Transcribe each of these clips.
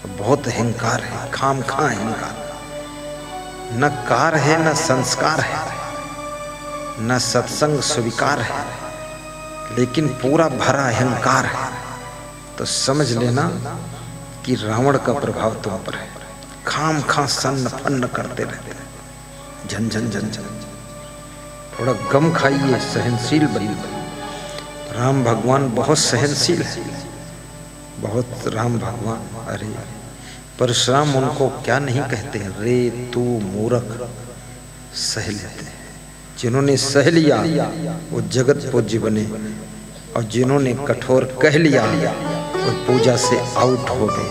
बहुत अहंकार है, खाम खा अहंकार। न कार है, न संस्कार है, न सत्संग स्वीकार है, लेकिन पूरा भरा अहंकार है। तो समझ लेना कि रावण का प्रभाव तुम पर है। खाम खा सन्न फन्न करते रहते हैं, झन झन झन झन। थोड़ा गम खाइए, सहनशील बनिए। राम भगवान बहुत सहनशील है, बहुत। राम भगवान, अरे परशुराम उनको क्या नहीं कहते हैं, रे तू मूर्ख, सह लेते हैं। जिन्होंने सह लिया वो जगत पूज्य बने, और जिन्होंने कठोर कह लिया वो पूजा से आउट हो गए।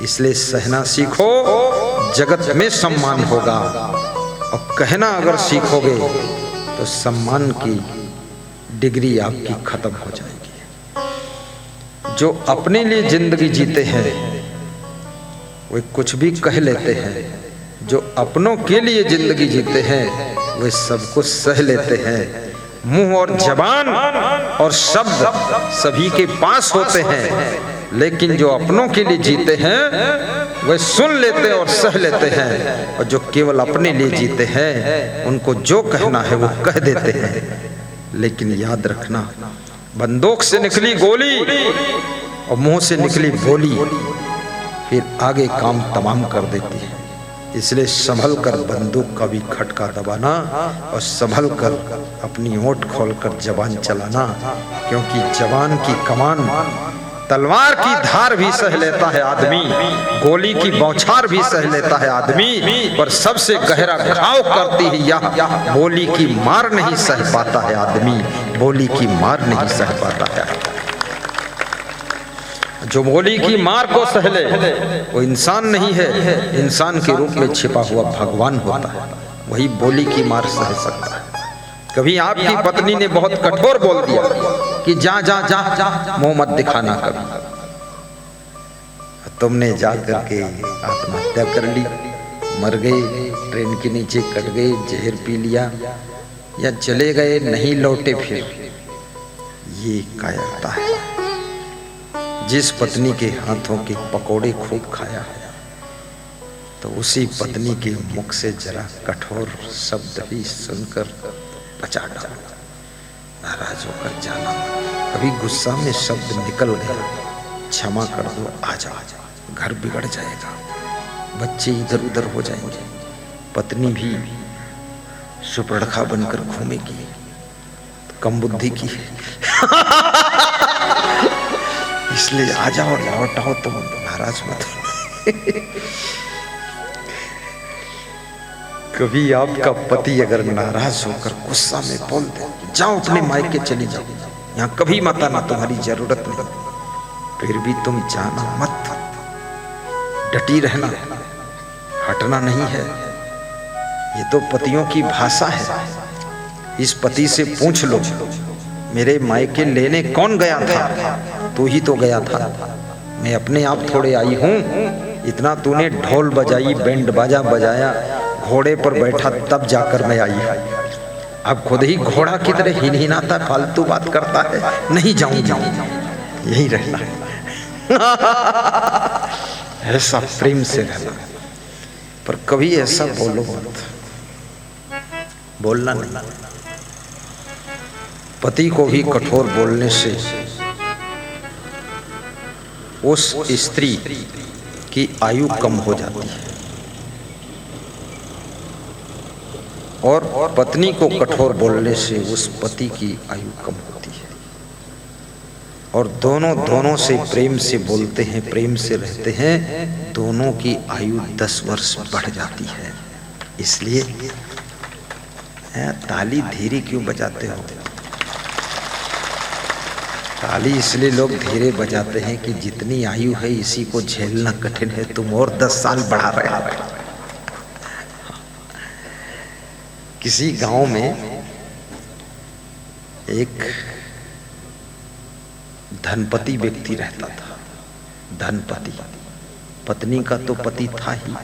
इसलिए सहना सीखो, जगत में सम्मान होगा। और कहना अगर सीखोगे तो सम्मान की डिग्री आपकी खत्म हो जाएगी। जो अपने लिए जिंदगी जीते हैं वे कुछ भी कह लेते हैं, जो अपनों के लिए जिंदगी जीते हैं वे सब कुछ सह लेते हैं। मुंह और जबान और शब्द सभी के पास होते हैं, लेकिन जो अपनों के लिए जीते हैं वे सुन लेते और सह लेते हैं। और जो केवल अपने लिए जीते हैं उनको जो कहना है वो कह देते हैं। लेकिन याद रखना, बंदूक से निकली गोली और मुंह से निकली बोली फिर आगे काम तमाम कर देती है। इसलिए संभल कर बंदूक का भी खटका दबाना और संभल कर अपनी ओट खोलकर जबान चलाना, क्योंकि जबान की कमान तलवार की धार भी सह लेता है आदमी, गोली की बौछार भी सह लेता है आदमी, पर सबसे गहरा घाव करती है यह बोली की मार नहीं सह पाता है आदमी, बोली की मार नहीं सह पाता है। जो बोली की मार को सह ले वो इंसान नहीं है, इंसान के रूप में छिपा हुआ भगवान होता है, वही बोली की मार सह सकता है। कभी आपकी पत्नी ने बहुत कठोर बोल दिया कि जा जा जा जा, मुंह मत दिखाना कभी, तुमने जा करके आत्महत्या कर ली, मर गए, ट्रेन के नीचे कट गए, जहर पी लिया, या चले गए, नहीं लौटे फिर, ये कायरता है। जिस पत्नी के हाथों के पकोड़े खूब खाया है तो उसी पत्नी के मुख से जरा कठोर शब्द भी सुनकर बचा डालो, नाराज होकर जाना। कभी गुस्सा में शब्द निकल गया, क्षमा कर दो, आ जाओ, घर बिगड़ जाएगा, बच्चे इधर उधर हो जाएंगे, पत्नी भी सुपड़खा बनकर घूमेगी, तो कम बुद्धि की है। इसलिए आ जाओ, लौट आओ, तुम नाराज मत हो। कभी आपका पति अगर नाराज होकर गुस्सा में बोल दे, जाओ अपने मायके चली जाओ, यहाँ कभी मत आना, तुम्हारी जरूरत नहीं, फिर भी तुम जाना मत, डटी रहना, हटना नहीं है। ये तो पतियों की भाषा है। इस पति से पूछ लो, मेरे मायके लेने कौन गया था? तू ही तो गया था, मैं अपने आप थोड़े आई हूँ। इतना तूने ढोल बजाई, बैंड बाजा बजाया, घोड़े पर बैठा, तब जाकर मैं आई। अब खुद ही घोड़ा की तरह हिनहिनाता, फालतू बात करता है, नहीं जाऊंगा, यही रहना है। ऐसा प्रेम से रहना, पर कभी ऐसा बोलो मत, बोलना नहीं। पति को भी कठोर बोलने से उस स्त्री की आयु कम हो जाती है, और पत्नी को कठोर बोलने से उस पति की आयु कम होती है। और दोनों से प्रेम से बोलते हैं, प्रेम से रहते हैं, दोनों की आयु 10 वर्ष बढ़ जाती है। इसलिए ताली धीरे क्यों बजाते हो? ताली इसलिए लोग धीरे बजाते हैं कि जितनी आयु है इसी को झेलना कठिन है, तुम और 10 साल बढ़ा रहे हो। किसी गांव में एक धनपति व्यक्ति रहता था। धनपति, पत्नी का तो पति था ही।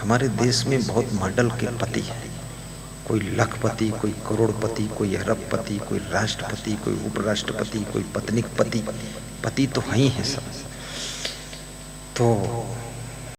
हमारे देश में बहुत मॉडल के पति है, कोई लखपति, कोई करोड़पति, कोई अरबपति, कोई राष्ट्रपति, कोई उपराष्ट्रपति, कोई पत्नीपति, पति तो है ही है सब। तो